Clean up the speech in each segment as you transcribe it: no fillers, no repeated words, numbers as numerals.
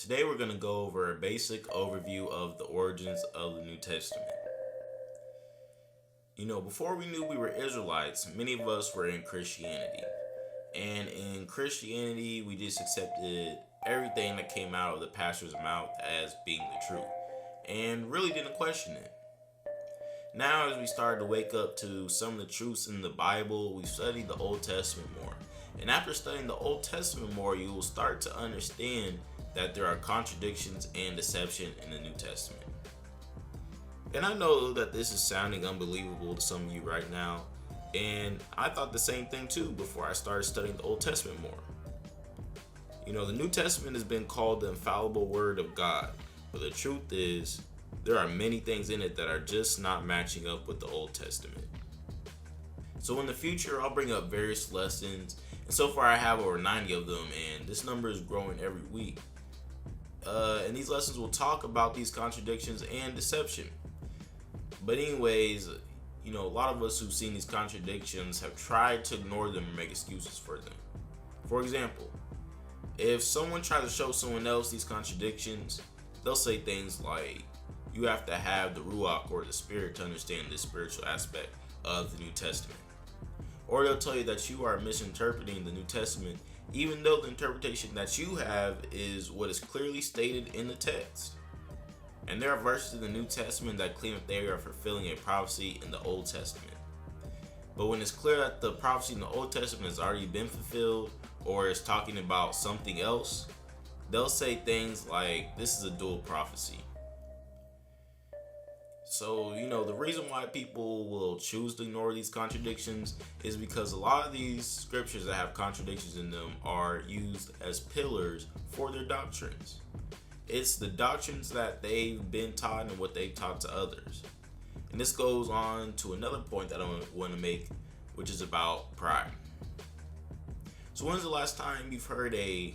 Today we're going to go over a basic overview of the origins of the New Testament. Before we knew we were Israelites, many of us were in Christianity. And in Christianity, we just accepted everything that came out of the pastor's mouth as being the truth and really didn't question it. Now, as we started to wake up to some of the truths in the Bible, we studied the Old Testament more. And after studying the Old Testament more, you will start to understand that there are contradictions and deception in the New Testament. And I know that this is sounding unbelievable to some of you right now, and I thought the same thing too before I started studying the Old Testament more. The New Testament has been called the infallible word of God, but the truth is, there are many things in it that are just not matching up with the Old Testament. So in the future, I'll bring up various lessons, and so far I have over 90 of them, and this number is growing every week. And these lessons will talk about these contradictions and deception. But anyways, a lot of us who've seen these contradictions have tried to ignore them and make excuses for them. For example, if someone tries to show someone else these contradictions, they'll say things like, you have to have the Ruach or the Spirit to understand this spiritual aspect of the New Testament. Or they'll tell you that you are misinterpreting the New Testament, even though the interpretation that you have is what is clearly stated in the text. And there are verses in the New Testament that claim that they are fulfilling a prophecy in the Old Testament. But when it's clear that the prophecy in the Old Testament has already been fulfilled or is talking about something else, they'll say things like, this is a dual prophecy. So, the reason why people will choose to ignore these contradictions is because a lot of these scriptures that have contradictions in them are used as pillars for their doctrines. It's the doctrines that they've been taught and what they've taught to others. And this goes on to another point that I want to make, which is about pride. So when's the last time you've heard a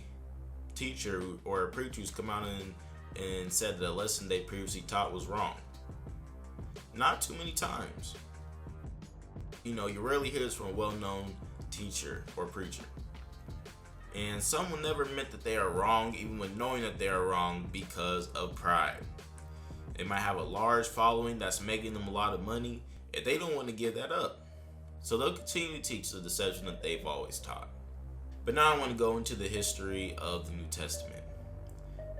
teacher or a preacher who's come out and said that a lesson they previously taught was wrong? Not too many times. You rarely hear this from a well-known teacher or preacher. And some will never admit that they are wrong, even when knowing that they are wrong because of pride. They might have a large following that's making them a lot of money, and they don't want to give that up. So they'll continue to teach the deception that they've always taught. But now I want to go into the history of the New Testament.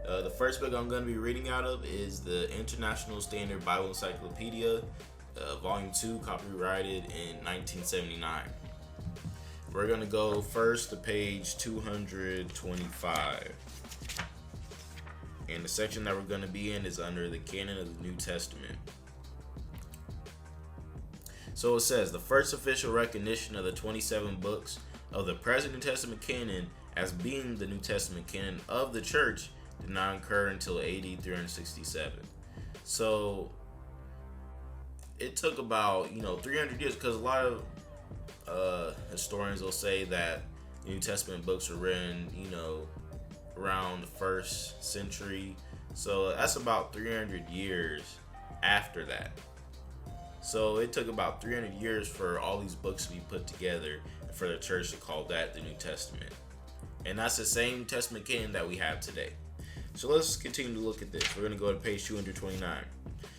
The first book I'm going to be reading out of is the International Standard Bible Encyclopedia, Volume 2, copyrighted in 1979. We're going to go first to page 225. And the section that we're going to be in is under the canon of the New Testament. So it says, the first official recognition of the 27 books of the present New Testament canon as being the New Testament canon of the church did not occur until AD 367. So it took about 300 years, because a lot of historians will say that New Testament books were written around the first century. So that's about 300 years after that. So it took about 300 years for all these books to be put together and for the church to call that the New Testament. And that's the same New Testament canon that we have today. So let's continue to look at this. We're going to go to page 229. It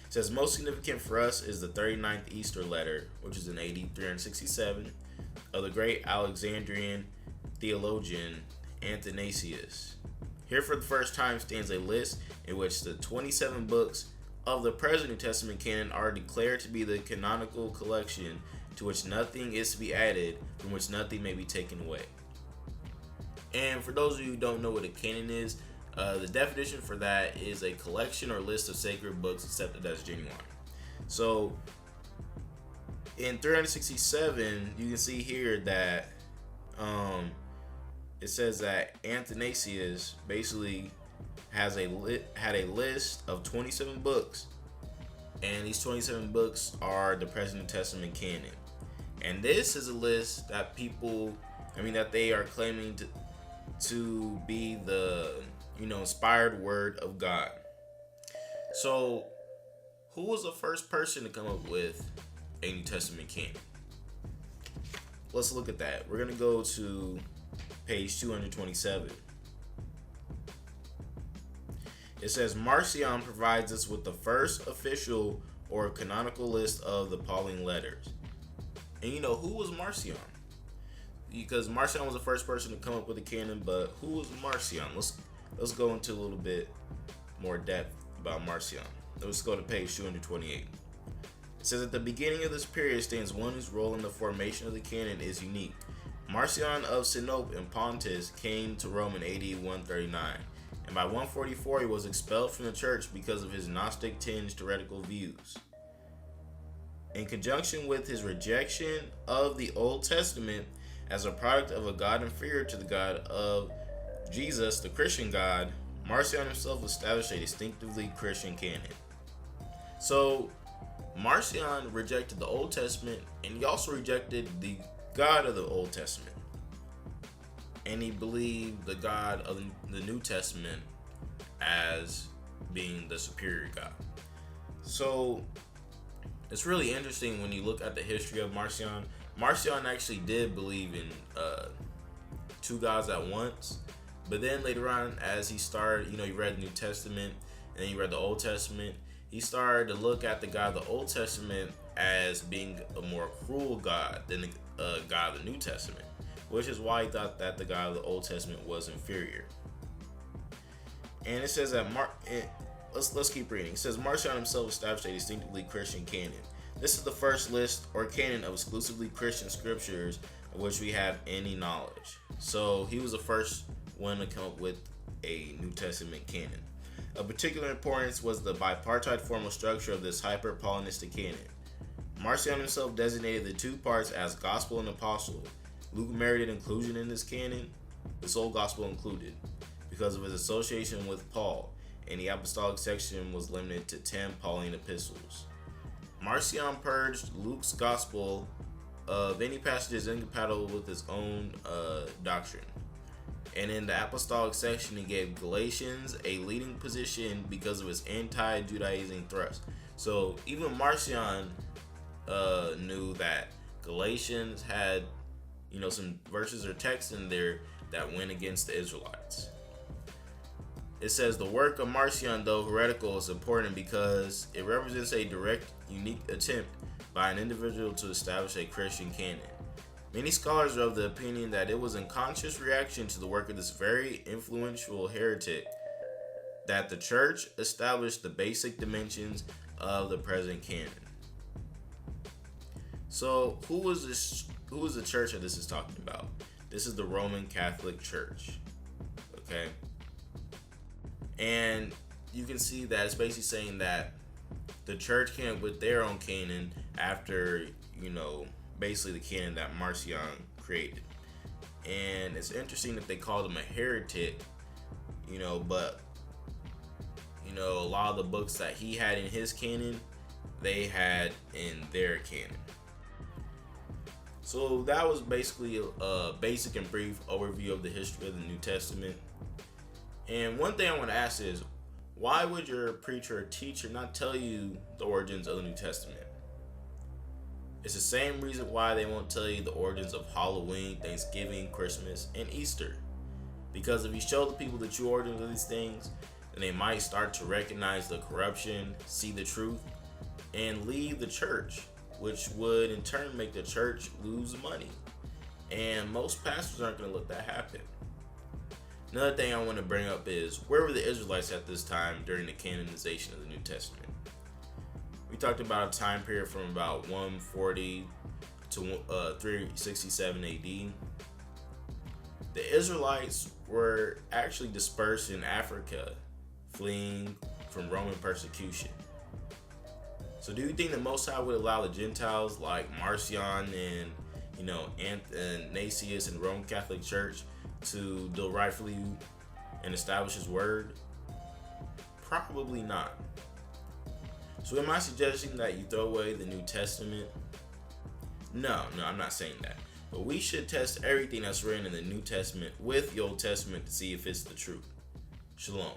says, most significant for us is the 39th Easter letter, which is in AD 367, of the great Alexandrian theologian Athanasius. Here for the first time stands a list in which the 27 books of the present New Testament canon are declared to be the canonical collection, to which nothing is to be added, from which nothing may be taken away. And for those of you who don't know what a canon is, the definition for that is a collection or list of sacred books accepted as genuine. So in 367, you can see here that it says that Athanasius basically had a list of 27 books, and these 27 books are the present New Testament canon. And this is a list that that they are claiming to be the inspired word of God. So who was the first person to come up with a New Testament canon? Let's look at that. We're going to go to page 227. It says Marcion provides us with the first official or canonical list of the Pauline letters. And who was Marcion? Because Marcion was the first person to come up with the canon, but who was Marcion? Let's go into a little bit more depth about Marcion. Let's go to page 228. It says at the beginning of this period stands one whose role in the formation of the canon is unique. Marcion of Sinope in Pontus came to Rome in AD 139, and by 144 he was expelled from the church because of his Gnostic tinged heretical views. In conjunction with his rejection of the Old Testament as a product of a God inferior to the God of Jesus, the Christian God, Marcion himself established a distinctively Christian canon. So, Marcion rejected the Old Testament, and he also rejected the God of the Old Testament. And he believed the God of the New Testament as being the superior God. So, it's really interesting when you look at the history of Marcion. Marcion actually did believe in two gods at once. But then later on, as he started, he read the New Testament and then he read the Old Testament, he started to look at the God of the Old Testament as being a more cruel God than the God of the New Testament, which is why he thought that the God of the Old Testament was inferior. And it says that let's keep reading. It says Marcion himself established a distinctively Christian canon. This is the first list or canon of exclusively Christian scriptures of which we have any knowledge. So he was the first one to come up with a New Testament canon. Of particular importance was the bipartite formal structure of this hyper-Paulinistic canon. Marcion himself designated the two parts as gospel and apostle. Luke merited inclusion in this canon, the sole gospel included, because of his association with Paul, and the apostolic section was limited to 10 Pauline epistles. Marcion purged Luke's gospel of any passages incompatible with his own doctrine. And in the apostolic section, he gave Galatians a leading position because of his anti-Judaizing thrust. So even Marcion knew that Galatians had, some verses or texts in there that went against the Israelites. It says the work of Marcion, though heretical, is important because it represents a direct, unique attempt by an individual to establish a Christian canon. Many scholars are of the opinion that it was in conscious reaction to the work of this very influential heretic that the church established the basic dimensions of the present canon. So, who was the church that this is talking about? This is the Roman Catholic Church. Okay? And you can see that it's basically saying that the church came up with their own canon after, basically the canon that Marcion created. And it's interesting that they called him a heretic, but a lot of the books that he had in his canon, they had in their canon. So that was basically a basic and brief overview of the history of the New Testament. And one thing I want to ask is, why would your preacher or teacher not tell you the origins of the New Testament? It's the same reason why they won't tell you the origins of Halloween, Thanksgiving, Christmas, and Easter. Because if you show the people the true origins of these things, then they might start to recognize the corruption, see the truth, and leave the church, which would in turn make the church lose money. And most pastors aren't going to let that happen. Another thing I want to bring up is, where were the Israelites at this time during the canonization of the New Testament? We talked about a time period from about 140 to 367 AD. The Israelites were actually dispersed in Africa, fleeing from Roman persecution. So do you think the Most High would allow the Gentiles like Marcion and Athanasius and the Roman Catholic Church to deal rightfully and establish his word? Probably not. So am I suggesting that you throw away the New Testament? No, I'm not saying that. But we should test everything that's written in the New Testament with the Old Testament to see if it's the truth. Shalom.